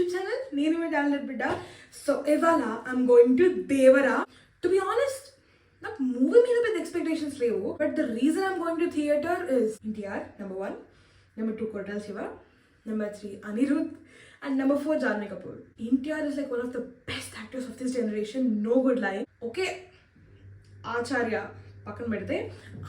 YouTube channel. నేను మీ talent బిడ్డ. సో ఇవాళ I'm going to Devara. To be honest నాకు మూవీ మీద పెద్ద ఎక్స్పెక్టేషన్స్ లేవు, but the reason I'm going to theatre is NTR number 1, number 2 Koratala Siva, number 3 Anirudh, and number 4 Janvi Kapoor. NTR is like one of the best actors of this generation, no good lie. Okay, Acharya పక్కన పెడితే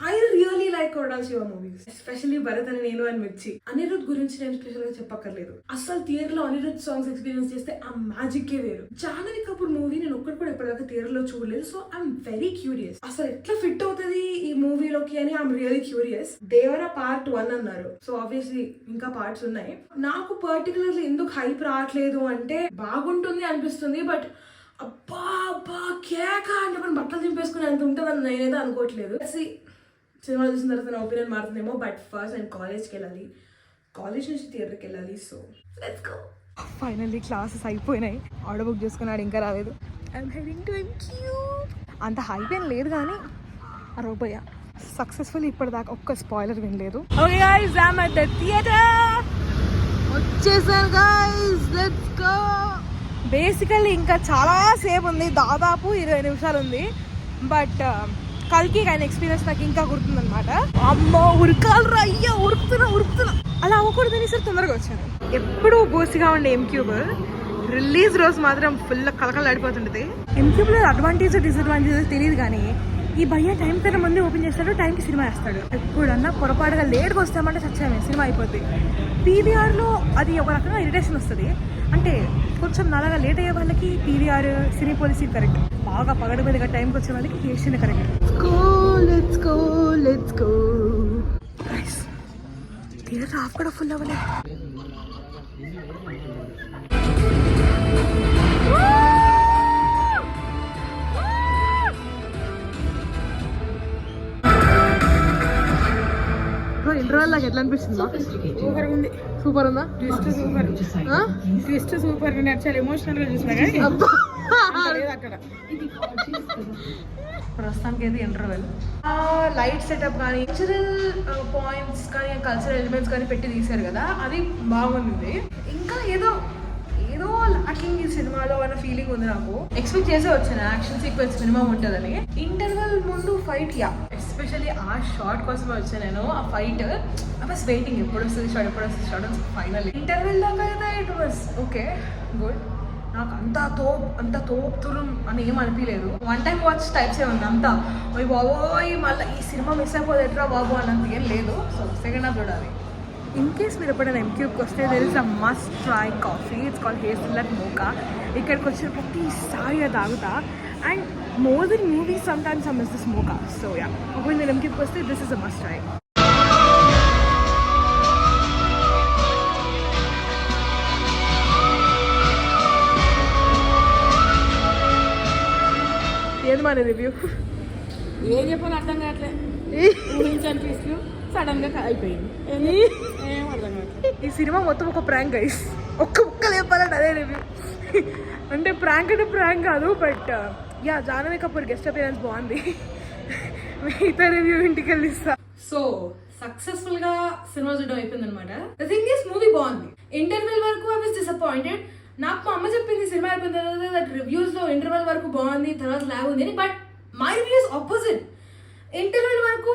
I really like Koratala Shiva movies, especially Bharat అని నేను అని మిర్చి. అనిరుద్ గురించి నేను special గా చెప్పక్కర్లేదు. అసలు థియేటర్ లో అనిరుద్ సాంగ్స్ ఎక్స్పీరియన్స్ చేస్తే ఆ మ్యాజిక్ ఏ వేరు. జాహ్నవి కపూర్ మూవీ నేను ఒక్కటి కూడా ఎప్పటిదాకా థియేటర్ లో చూడలేదు. సో ఐఎమ్ వెరీ క్యూరియస్ అసలు ఎట్లా ఫిట్ అవుతుంది ఈ మూవీలోకి అని. I'm really curious. Devara part 1 అన్నారు, సో ఆబ్వియస్లీ ఇంకా పార్ట్స్ ఉన్నాయి. నాకు పర్టికులర్లీ ఎందుకు హైప్ రావట్లేదు అంటే బాగుంటుంది అనిపిస్తుంది, బట్ అబ్బా అబ్బా కేక అంటే మనం బట్టలు చింపేసుకుని అంత ఉంటుందని నేనైతే అనుకోవట్లేదు. సినిమా చూసిన తర్వాత నా ఒపీనియన్ మారుతుందేమో, బట్ ఫస్ట్ నేను కాలేజ్కి వెళ్ళాలి, కాలేజ్ నుంచి థియేటర్కి వెళ్ళాలి. So let's go. Finally classes అయిపోయినాయి, ఆర్డర్ బుక్ చేసుకున్నాడు, ఇంకా రాలేదు. I'm heading to MQ. అంత హైప్ ఏం లేదు కానీ అరవబోయా సక్సెస్ఫుల్. ఇప్పటిదాకా ఒక్క స్పాయిలర్ వినలేదు. Okay guys, I'm at the theatre. వచ్చేసాను గైస్, లెట్స్ గో. బేసికల్లీ ఇంకా చాలా సేపు ఉంది, దాదాపు 20 నిమిషాలు ఉంది. బట్ కల్కి ఆయన ఎక్స్పీరియన్స్ నాకు ఇంకా గుర్తుందనమాట. అమ్మో ఉరకాలరా, అయ్యా ఉరుకుతున్నా అలా అవ్వకూడదని సరే తొందరగా వచ్చాను. ఎప్పుడు బోసిగా ఉండే ఎంక్యూబ్ రిలీజ్ రోజు మాత్రం ఫుల్ కలకలాడిపోతుంటుంది. ఎంక్యూబ్లో అడ్వాంటేజ్ డిసడ్వాంటేజెస్ తెలియదు కానీ ఈ భయ్య టైం కన్నా ముందే ఓపెన్ చేస్తాడు, టైంకి సినిమా వేస్తాడు. ఎప్పుడన్నా పొరపాటుగా లేట్గా వస్తామంటే చచ్చామే, సినిమా అయిపోద్ది. పీవీఆర్లో అది ఒక రకంగా ఇరిటేషన్ వస్తుంది. అంటే కొంచెం నల్లగా లేట్ అయ్యే వాళ్ళకి పీవీఆర్ సినీ పోలీసీ కరెక్ట్, బాగా పగడబెదిగా టైంకి వచ్చే వాళ్ళకి కేసీనే correct. Let's go theatre half కూడా ఫుల్ అవ్వలే. ఇంటర్వెల్ నాకు ఎట్లా అనిపిస్తుంది? సూపర్ ఉంది. సూపర్ ఉందా? Twist super. నేను చాలా ఎమోషనల్ గా చూసినా కానీ అక్కడ ప్రస్తుతానికి అయితే ఇంటర్వెల్. లైట్ సెటప్ కానీ కల్చరల్ పాయింట్స్ కానీ కల్చరల్ ఎలిమెంట్స్ కానీ పెట్టి తీశారు కదా, అది బాగుంది. ఇంకా ఏదో లాకింగ్ ఈ సినిమాలో అన్న ఫీలింగ్ ఉంది నాకు. ఎక్స్పెక్ట్ చేసే వచ్చాను యాక్షన్ సీక్వెన్స్ మినిమం ఉంటుందని. ఇంటర్వెల్ ముందు ఫైట్, ఎస్పెషల్లీ ఆ షార్ట్ కోసమే వచ్చాను నేను. ఆ ఫైట్ ఐ వాస్ వెయిటింగ్, ఎప్పుడు వస్తుంది షార్ట్ ఫైనల్లీ. ఇంటర్వెల్ దాకా అయితే ఇట్ వాస్ ఓకే, గుడ్. నాకు అంత తోపుతులు అని ఏం అనిపించలేదు. 1 టైం వాచ్ టైప్స్ ఏ ఉంది అంతా. ఓయ్ బాబోయ్ మళ్ళీ ఈ సినిమా మిస్ అయిపోతే ఎట్రా బాబు అన్నంత ఏం లేదు. సో సెకండ్ హాఫ్ చూడాలి. ఇన్ కేస్ మీరు ఎప్పుడైనా ఎంక్యూబ్కి వస్తే there is a must try coffee. It's called hazelnut mocha. ఇక్కడికి వచ్చిన ప్రతిసారి అది తాగుతా. And more than movies sometimes I miss this mocha. So yeah, ఒకవేళ నేను ఎంక్యూబ్కి వస్తే this is a must try. ఏది మన రివ్యూ ఏం చెప్పాలి అర్థం కావట్లేదు. ఊహించనిపిస్తూ సడన్ గా అయిపోయింది, ఏం అర్థం కావట్లేదు. ఈ సినిమా మొత్తం ఒక ప్రాంక్ గైస్. ఒక్క చెప్పాలంటే అదే రివ్యూ. అంటే ప్రాంక్ కాదు, but yeah Jahnavi Kapoor guest appearance బాగుంది. మిగతా రివ్యూ ఇంటికి వెళ్ళిస్తా. సో సక్సెస్ఫుల్ గా సినిమా చూడడం అయిపోయింది అనమాట. ద థింగ్ ఇస్ మూవీ బాగుంది. ఇంటర్వెల్ వరకు ఐ వాస్ డిసప్పాయింటెడ్. నాకు మా అమ్మ చెప్పింది సినిమా అయిపోయిన తర్వాత దట్ రివ్యూస్ లో ఇంటర్వెల్ వరకు బాగుంది, తర్వాత లాగ్ ఉంది అని. But my review is opposite. Interval వరకు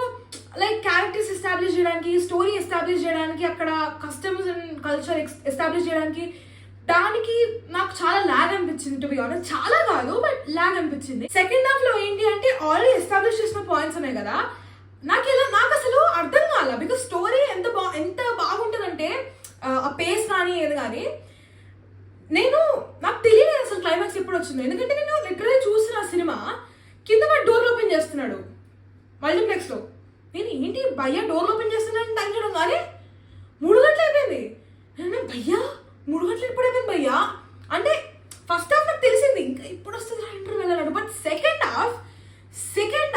లైక్ క్యారెక్టర్స్ ఎస్టాబ్లిష్ చేయడానికి, స్టోరీ ఎస్టాబ్లిష్ చేయడానికి, అక్కడ కస్టమ్స్ అండ్ కల్చర్ ఎస్టాబ్లిష్ చేయడానికి, దానికి నాకు చాలా లాగ్ అనిపించింది. టు బి ఆనెస్ట్, చాలా కాదు బట్ లాగ్ అనిపించింది. సెకండ్ హాఫ్ లో ఏంటి అంటే ఆల్రెడీ ఎస్టాబ్లిష్ చేసిన పాయింట్స్ ఉన్నాయి కదా, నాకు అసలు అర్థం కాల. బికాస్ స్టోరీ ఎంత బాగుంటుందంటే ఆ పేస్ కానీ ఏది కానీ నాకు తెలియలేదు అసలు క్లైమాక్స్ ఎప్పుడు వచ్చింది. ఎందుకంటే నేను లిటరల్లీ చూసిన సినిమా కింద వాడు డోర్ ఓపెన్ చేస్తున్నాడు మల్టీప్లెక్స్ లో. నేను ఏంటి భయ్యా డోర్ ఓపెన్ చేస్తున్నాను టైం చూడడం కానీ 3 గంటలు అయిపోయింది. నేను భయ్యా 3 గంటలు ఎప్పుడు అయిపోయింది భయ్యా అంటే ఫస్ట్ హాఫ్ నాకు తెలిసింది ఇంకా ఇప్పుడు వస్తుంది ఇంటర్వెల్ అన్నాడు. బట్ సెకండ్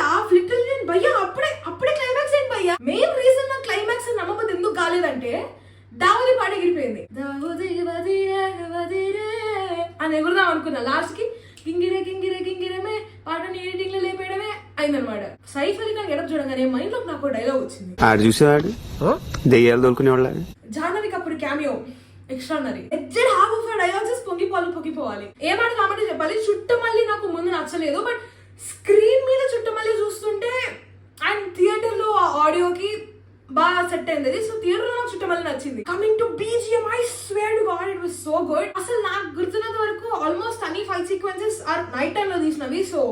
హాఫ్ లిటరల్లీ నేను భయ్యా అప్పుడే క్లైమాక్స్ ఏంటి భయ్యా. మెయిన్ రీజన్ నాకు క్లైమాక్స్ నమ్మకపోతే ఎందుకు కాలేదంటే దావుది పాట ఎగిరిపోయింది. అని ఎగురుదాం అనుకున్నా, లాస్ట్ కి గింగిరే పాట ఎడిటింగ్ లో లేపేయడమే అయిందనమాట. సైఫ్ అలీ ఖాన్ గెటప్ చూడగానే మైండ్ లో నాకు డైలాగ్ వచ్చింది. Janhvi Kapoor cameo extraordinary. Exact half of dialogues పొంగిపోవాలి. ఏమని కాబట్టి చెప్పాలి, చుట్టమల్లి నాకు ముందు నచ్చలేదు, బట్ స్క్రీన్ మీద చుట్టమల్లి చూస్తుంటే అండ్ థియేటర్ లో ఆ ఆడియోకి బాగా సెట్ అయింది. సో థియేటర్ లో నాకు చుట్టమల్లి నచ్చింది. Coming to BGM, I swear to god it was so good. అసలు నాకు గుర్తున్నంత వరకు ఆల్మోస్ట్ అన్ని fight sequences are night time లో తీసినవి. So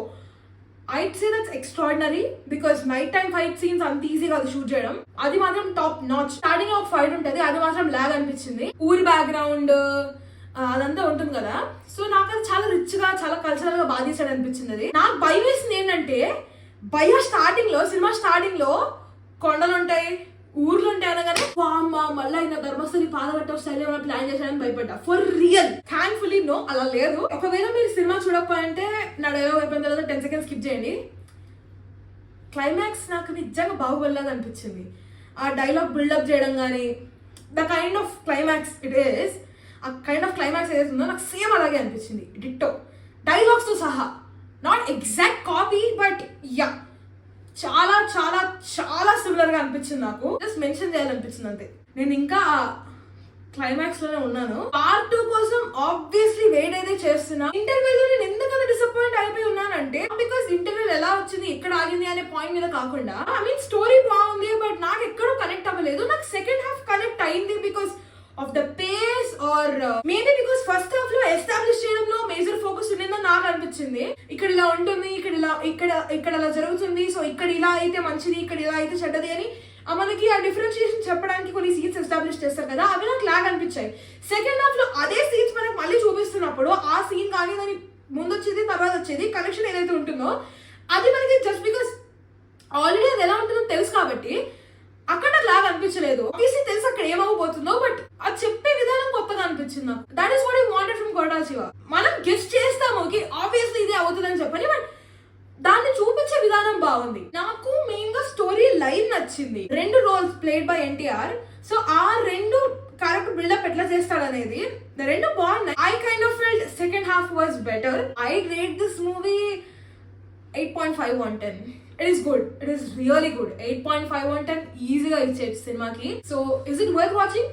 I'd say that's extraordinary because night time fight scenes అంత ఈజీ కాదు షూట్ చేయడం. అది మాత్రం టాప్ నాచ్. స్టార్టింగ్ ఒక ఫైట్ ఉంటది, అది మాత్రం లాగ్ అనిపించింది. ఊరి బ్యాక్గ్రౌండ్ అదంతా ఉంటుంది కదా, సో నాకు అది చాలా రిచ్ గా చాలా కల్చరల్ గా బాగా తీసాడు అనిపించింది. అది నాకు భయం వేసింది ఏంటంటే, సినిమా స్టార్టింగ్ లో కొండలు ఉంటాయి, ఊర్లు ఉంటాయి అనగానే అమ్మా మళ్ళీ ఆయన ధర్మస్థలి పాదగట్ట స్టైల్ ఏమైనా ప్లాన్ చేశాడని భయపడ్డా. ఫర్ రియల్ థ్యాంక్ఫుల్లీ నో, అలా లేదు. ఒకవేళ మీరు సినిమా చూడకపోయింటే నా డైలాగ్ అయిపోయిన తర్వాత 10 seconds స్కిప్ చేయండి. క్లైమాక్స్ నాకు నిజంగా బాహుబలిలాగా అనిపించింది. ఆ డైలాగ్ బిల్డప్ చేయడం కానీ, the kind of climax it is, ఆ కైండ్ ఆఫ్ క్లైమాక్స్ ఏదైతే ఉందో నాకు సేమ్ అలాగే అనిపించింది, డిట్టో డైలాగ్స్ తో సహా. Not exact copy, but yeah చాలా చాలా చాలా సిమిలర్ గా అనిపించింది. నాకు జస్ట్ మెన్షన్ చేయాలనిపించింది అంతే. నేను ఇంకా క్లైమాక్స్ లోనే ఉన్నాను. పార్ట్ 2 కోసం ఆబ్వియస్లీ వెయిట్ అయితే చేస్తున్నా. ఇంటర్వ్యూలో నేను ఎందుకంత డిసప్పాయింట్ అయిపోయి ఉన్నానంటే, బికాస్ ఇంటర్వ్యూ ఎలా వచ్చింది, ఎక్కడ ఆగింది అనే పాయింట్ మీద కాకుండా, ఐ మీన్ స్టోరీ బాగుంది, బట్ నాకు ఎక్కడో కనెక్ట్ అవ్వలేదు. నాకు సెకండ్ హాఫ్ కనెక్ట్ అయింది because of the face or maybe because first half లో ఎస్టాబ్లిష్ చేయడంలో మేజర్ ఫోకస్ ఉండిందని నాకు అనిపించింది. ఇక్కడ ఇలా ఉంటుంది, ఇక్కడ ఇలా జరుగుతుంది, సో ఇక్కడ ఇలా అయితే మంచిది, ఇక్కడ ఇలా అయితే చెడ్డది అని మనకి ఆ డిఫరెన్షియేషన్ చెప్పడానికి కొన్ని సీన్స్ ఎస్టాబ్లిష్ చేస్తారు కదా, అవి నాకు లాగ్ అనిపించాయి. సెకండ్ హాఫ్ లో అదే సీన్స్ మనకు మళ్ళీ చూపిస్తున్నప్పుడు ఆ సీన్ కానీ దాని ముందు వచ్చేది తర్వాత వచ్చేది కనెక్షన్ ఏదైతే ఉంటుందో అది మనకి జస్ట్ బికాస్ ఆల్రెడీ అది ఎలా ఉంటుందో తెలుసు కాబట్టి అక్కడ నాకు లాగా అనిపించలేదు. ఆబ్వియస్లీ తెలుసు అక్కడ ఏమవబోతుందో, బట్ అది చెప్పే విధానం కొత్తగా అనిపించింది నాకు. That is what I wanted from Koratala Shiva. మనం గెస్ట్ చేస్తాము ఓకే ఆబ్వియస్లీ ఇదే అవుతుందని చెప్పని, బట్ దాన్ని చూపించే విధానం బాగుంది. నాకు మెయిన్ గా స్టోరీ లైన్ నచ్చింది. 2 roles played by NTR. So ఆ 2 క్యారెక్టర్ బిల్డప్ ఎట్లా చేస్తాడనేది 2 బాగున్నాయి. I kind of felt second half was better. I rate this movie 8.5 on 10. It is good. It is really good. 8.5 on 10 ఈజీగా ఇచ్చేది సినిమాకి. So is it worth watching?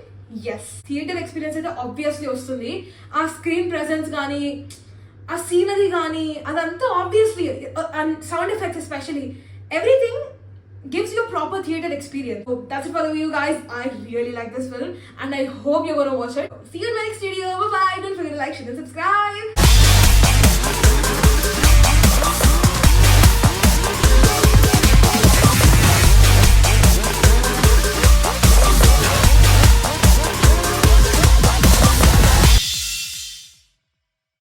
Yes. Theatre experience అయితే obviously వస్తుంది. ఆ screen presence కానీ, ఆ scenery కానీ, అదంతా obviously, and sound effects especially, everything gives you a proper theater experience. So that's it for the video guys. I really like this film and I hope you're gonna watch it. See you in my next video. Bye bye. Don't forget to like, share and subscribe.